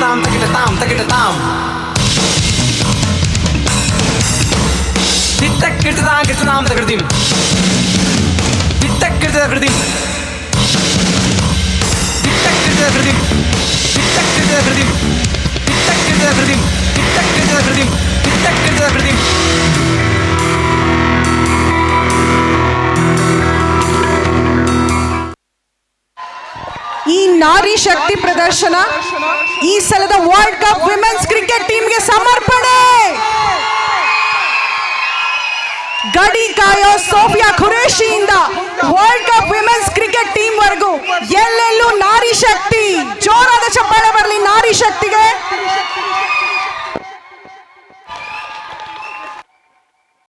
ತಾಮ್ ತಕಿಟ ತಾಮ್ ತಕಿಟ ತಾಮ್ ತಿತ್ತಕ್ ಕಿರ್ತ ಕಿರ್ತ ತಾಮ್ ತಕಿಡ್ತೀಂ ತಿತ್ತಕ್ ಕಿರ್ತ ಕೃತಿಂ ತಿತ್ತಕ್ ಕಿರ್ತ ಕೃತಿಂ ತಿತ್ತಕ್ ಕಿರ್ತ ಕೃತಿಂ ತಿತ್ತಕ್ ಕಿರ್ತ ಕೃತಿಂ ತಿತ್ತಕ್ ಕಿರ್ತ ಕೃತಿಂ ತಿತ್ತಕ್ ಕಿರ್ತ ಕೃತಿಂ. ಈ ನಾರಿ ಶಕ್ತಿ ಪ್ರದರ್ಶನ ಈ ಸಲದ ವರ್ಲ್ಡ್ ಕಪ್ ವಿಮೆನ್ಸ್ ಕ್ರಿಕೆಟ್ ಟೀಮ್ಗೆ ಸಮರ್ಪಣೆ. ಗಡಿ ಕಾಯೋ ಸೋಫಿಯಾ ಖುರೇಶಿಯಿಂದ world cup women's cricket team ವರೆಗೂ ಎಲ್ಲೆಲ್ಲೂ ನಾರಿ ಶಕ್ತಿ. ಜೋರಾದ ಚಪ್ಪಾಳೆ ಬರಲಿ ನಾರಿ ಶಕ್ತಿಗೆ.